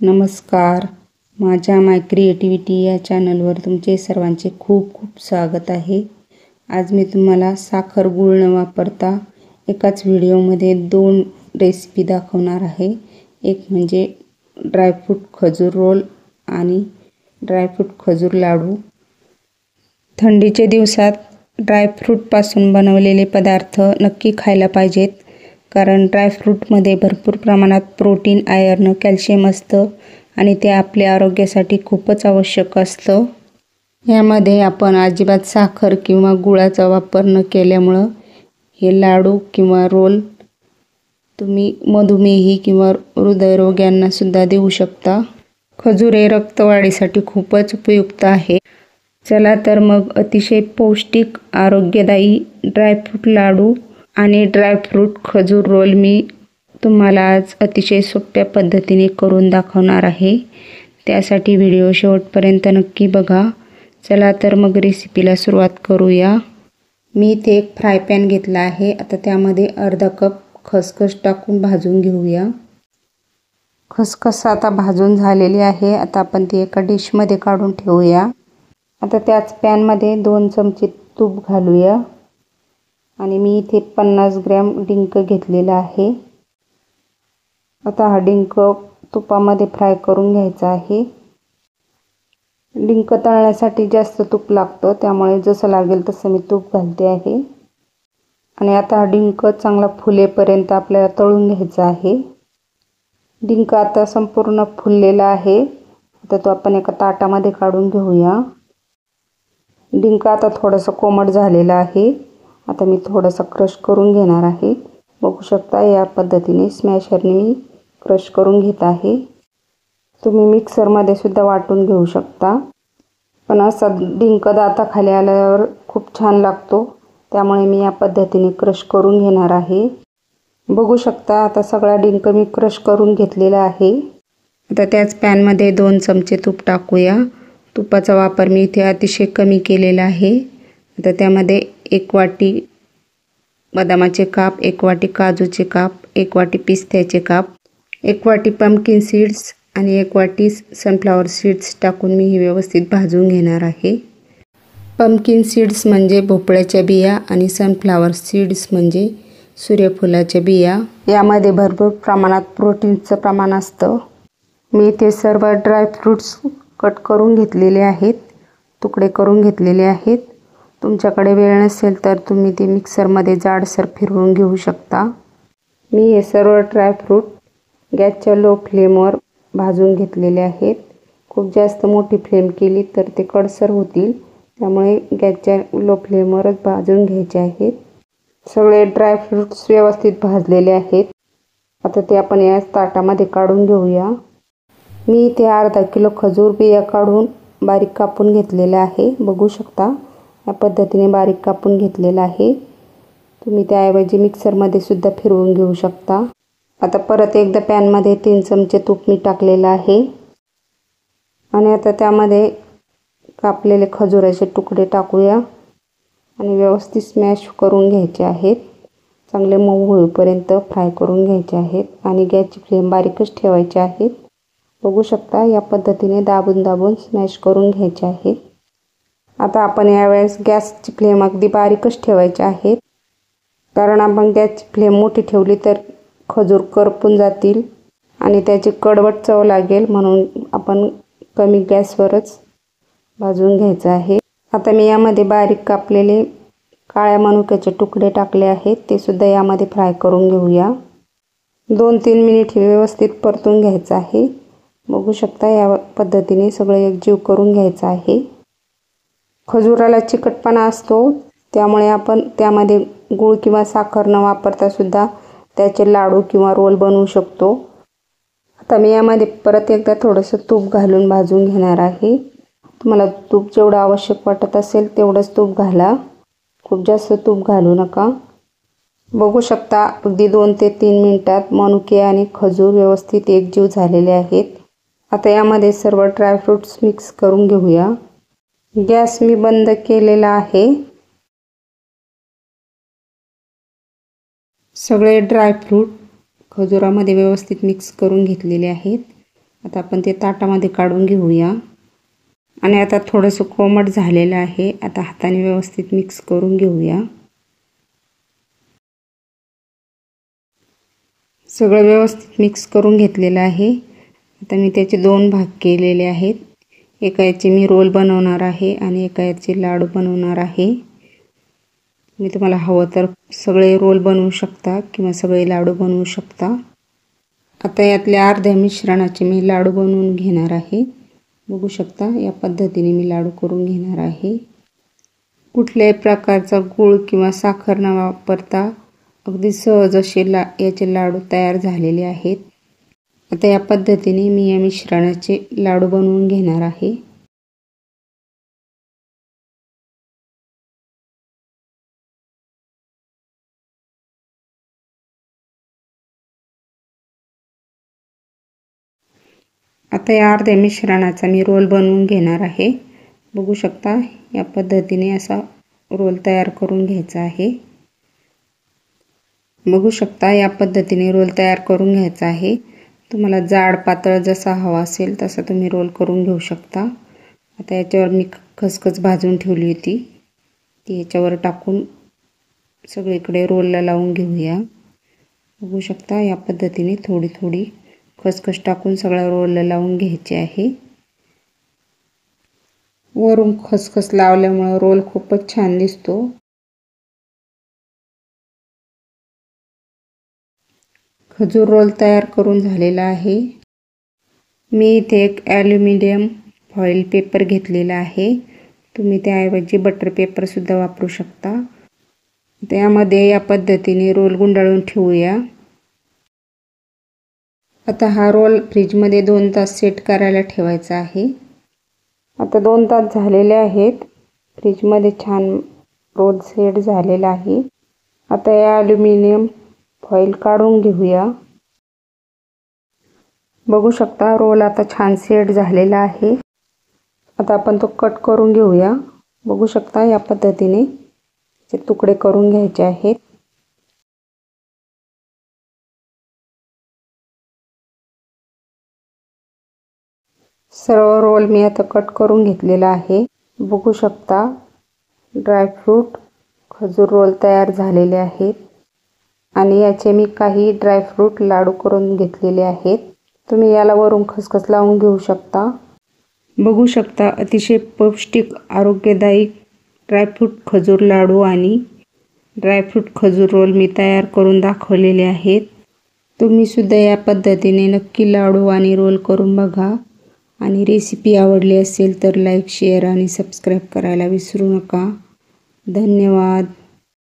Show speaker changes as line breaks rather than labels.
नमस्कार. माझ्या माय क्रिएटिव्हिटी या चॅनलवर तुमचे सर्वांचे खूप खूप स्वागत आहे. आज मी तुम्हाला साखर गूळ न वापरता एकाच व्हिडिओमध्ये 2 रेसिपी दाखवणार आहे. एक म्हणजे ड्रायफ्रूट खजूर रोल आणि ड्रायफ्रूट खजूर लाडू. थंडीच्या दिवसात ड्रायफ्रूटपासून बनवलेले पदार्थ नक्की खायला पाहिजेत, कारण ड्रायफ्रूटमध्ये भरपूर प्रमाणात प्रोटीन, आयर्न, कॅल्शियम असतं आणि ते आपल्या आरोग्यासाठी खूपच आवश्यक असतं. यामध्ये आपण अजिबात साखर किंवा गुळाचा वापर न केल्यामुळं हे लाडू किंवा रोल तुम्ही मधुमेही किंवा हृदयरोग यांना सुद्धा देऊ शकता. खजूर हे रक्तवाढीसाठी खूपच उपयुक्त आहे. चला तर मग अतिशय पौष्टिक, आरोग्यदायी ड्रायफ्रूट लाडू आणि ड्रायफ्रूट खजूर रोल मी तुम्हाला आज अतिशय सोप्या पद्धतीने करून दाखवणार आहे. त्यासाठी व्हिडिओ शेवटपर्यंत नक्की बघा. चला तर मग रेसिपीला सुरुवात करूया. मी इथे एक फ्राय पॅन घेतला आहे. आता त्यामध्ये अर्धा कप खसखस टाकून भाजून घेऊया. खसखस आता भाजून झालेली आहे. आता आपण ती एका डिशमध्ये काढून ठेवूया. आता त्याच पॅनमध्ये 2 चमचे तूप घालूया आणि मी इथे 50 ग्रॅम डिंक घेतलेला आहे. आता हा डिंक तुपामध्ये फ्राय करून घ्यायचा आहे. डिंक तळण्यासाठी जास्त तूप लागतं, त्यामुळे जसं लागेल तसं मी तूप घालते आहे. आणि आता हा डिंक चांगला फुलेपर्यंत आपल्याला तळून घ्यायचा आहे. डिंक आता संपूर्ण फुललेला आहे. आता तो आपण एका ताटामध्ये काढून घेऊया. डिंक आता थोडंसं कोमट झालेलं आहे. आता मी थोडासा क्रश करून घेणार आहे. बघू शकता या पद्धतीने स्मॅशरने मी क्रश करून घेत आहे. तुम्ही मिक्सरमध्ये सुद्धा वाटून घेऊ शकता, पण असा डिंक दाताखाली आल्यावर खूप छान लागतो, त्यामुळे मी या पद्धतीने क्रश करून घेणार आहे. बघू शकता आता सगळा डिंक मी क्रश करून घेतलेला आहे. आता त्याच पॅनमध्ये 2 चमचे तूप टाकूया. तुपाचा वापर मी इथे अतिशय कमी केलेला आहे. आता त्यामध्ये 1 वाटी बदामाचे काप, 1 वाटी काजूचे काप, 1 वाटी पिस्त्याचे काप, 1 वाटी पंपकिन सीड्स आणि 1 वाटी सनफ्लॉवर सीड्स टाकून मी हे व्यवस्थित भाजून घेणार आहे. पंपकिन सीड्स म्हणजे भोपळ्याच्या बिया आणि सनफ्लॉवर सीड्स म्हणजे सूर्यफुलाच्या बिया. यामध्ये भरपूर प्रमाणात प्रोटीनचं प्रमाण असतं. मी इथे सर्व ड्रायफ्रूट्स कट करून घेतलेले आहेत, तुकडे करून घेतलेले आहेत. तुमच्याकडे वेळ नसेल तर तुम्ही ते मिक्सरमध्ये जाडसर फिरवून घेऊ शकता. मी हे सर्व ड्रायफ्रूट गॅसच्या लो फ्लेमवर भाजून घेतलेले आहेत. खूप जास्त मोठी फ्लेम केली तर ते कडसर होतील, त्यामुळे गॅसच्या लो फ्लेमवरच भाजून घ्यायचे आहेत. सगळे ड्रायफ्रूट्स व्यवस्थित भाजलेले आहेत. आता ते आपण या ताटामध्ये काढून घेऊया. मी इथे अर्धा किलो खजूर बिया काढून बारीक कापून घेतलेला आहे. बघू शकता या पद्धतीने बारीक कापून घेतलेला आहे. तुम्ही त्याऐवजी मिक्सरमध्ये सुद्धा फिरवून घेऊ शकता. आता परत एकदा पॅनमध्ये 3 चमचे तूप मी टाकलेलं आहे आणि आता त्यामध्ये कापलेले खजुराचे तुकडे टाकूया आणि व्यवस्थित स्मॅश करून घ्यायचे आहेत. चांगले मऊ होईपर्यंत फ्राय करून घ्यायचे आहेत आणि गॅसची फ्लेम बारीकच ठेवायची आहे. बघू शकता या पद्धतीने दाबून दाबून स्मॅश करून घ्यायचे आहे. आता आपण यावेळेस गॅसची फ्लेम अगदी बारीकच ठेवायची आहे, कारण आपण गॅसची फ्लेम मोठी ठेवली तर खजूर करपून जातील आणि त्याची कडवट चव लागेल, म्हणून आपण कमी गॅसवरच भाजून घ्यायचं आहे. आता मी यामध्ये बारीक कापलेले काळ्या मनुक्याचे तुकडे टाकले आहेत, ते सुद्धा यामध्ये फ्राय करून घेऊया. 2-3 मिनिट व्यवस्थित परतून घ्यायचं आहे. बघू शकता या पद्धतीने सगळे एकजीव करून घ्यायचं आहे. खजुराला चिकटपणा असतो, त्यामुळे आपण त्यामध्ये गूळ किंवा साखर न वापरता सुद्धा त्याचे लाडू किंवा रोल बनवू शकतो. आता मी यामध्ये परत एकदा थोडंसं तूप घालून भाजून घेणार आहे. तुम्हाला तूप जेवढं आवश्यक वाटत असेल तेवढंच तूप घाला, खूप जास्त तूप घालू नका. बघू शकता अगदी 2 ते 3 मिनिटात मनुके आणि खजूर व्यवस्थित एकजीव झालेले आहेत. आता यामध्ये सर्व ड्रायफ्रूट्स मिक्स करून घेऊया. गॅस मी बंद केलेला आहे. सगळे ड्रायफ्रूट खजुरामध्ये व्यवस्थित मिक्स करून घेतलेले आहेत. आता आपण ते ताटामध्ये काढून घेऊया. आणि आता थोडंसं कोमट झालेलं आहे. आता हाताने व्यवस्थित मिक्स करून घेऊया. सगळं व्यवस्थित मिक्स करून घेतलेलं आहे. आता मी त्याचे 2 भाग केलेले आहेत. एका याचे मी रोल बनवणार आहे आणि एका याचे लाडू बनवणार आहे. मी तुम्हाला हवं तर सगळे रोल बनवू शकता किंवा सगळे लाडू बनवू शकता. आता यातल्या अर्ध्या मिश्रणाचे मी लाडू बनवून घेणार आहे. बघू शकता या पद्धतीने मी लाडू करून घेणार आहे. कुठल्याही प्रकारचा गूळ किंवा साखर न वापरता अगदी सहज असे याचे लाडू तयार झालेले आहेत. आता या पद्धतीने मी या मिश्रणाचे लाडू बनवून घेणार आहे. आता या अर्ध्या मिश्रणाचा मी रोल बनवून घेणार आहे. बघू शकता या पद्धतीने असा रोल तयार करून घ्यायचा आहे. बघू शकता या पद्धतीने रोल तयार करून घ्यायचा आहे. तुम्हाला जाड पातळ जसा हवा असेल तसा तुम्ही रोल करून घेऊ शकता. आता याच्यावर मी खसखस भाजून ठेवली होती ती याच्यावर टाकून सगळीकडे रोलला लावून घेऊया. बघू शकता या पद्धतीने थोडी थोडी खसखस टाकून सगळ्या रोलला लावून घ्यायचे आहे. वरून खसखस लावल्यामुळे रोल खूपच छान दिसतो. खजूर रोल तयार करून झालेला आहे. मी इथे एक ॲल्युमिनियम फॉईल पेपर घेतलेला आहे. तुम्ही त्याऐवजी बटर पेपर सुद्धा वापरू शकता. त्यामध्ये या पद्धतीने रोल गुंडाळून ठेवूया. आता हा रोल फ्रीजमध्ये 2 तास सेट करायला ठेवायचा आहे. आता 2 तास झालेले आहेत. फ्रीजमध्ये छान रोल सेट झालेला आहे. आता या ॲल्युमिनियम फॉईल काढून घेऊया. बघू शकता रोल आता छान सेट झालेला आहे. आता आपण तो कट करून घेऊया. बघू शकता या पद्धतीने ते तुकडे करून घ्यायचे आहेत. सर्व रोल मी आता कट करून घेतलेला आहे. बघू शकता ड्रायफ्रूट खजूर रोल तयार झालेले आहेत आणि याचे मी काही ड्रायफ्रूट लाडू करून घेतलेले आहेत. तुम्ही याला वरून खसखस लावून घेऊ शकता. बघू शकता अतिशय पौष्टिक आरोग्यदायी ड्रायफ्रूट खजूर लाडू आणि ड्रायफ्रूट खजूर रोल मी तयार करून दाखवलेले आहेत. तुम्ही सुद्धा या पद्धतीने नक्की लाडू आणि रोल करून बघा. आणि रेसिपी आवडली असेल तर लाईक, शेअर आणि सबस्क्राईब करायला विसरू नका. धन्यवाद.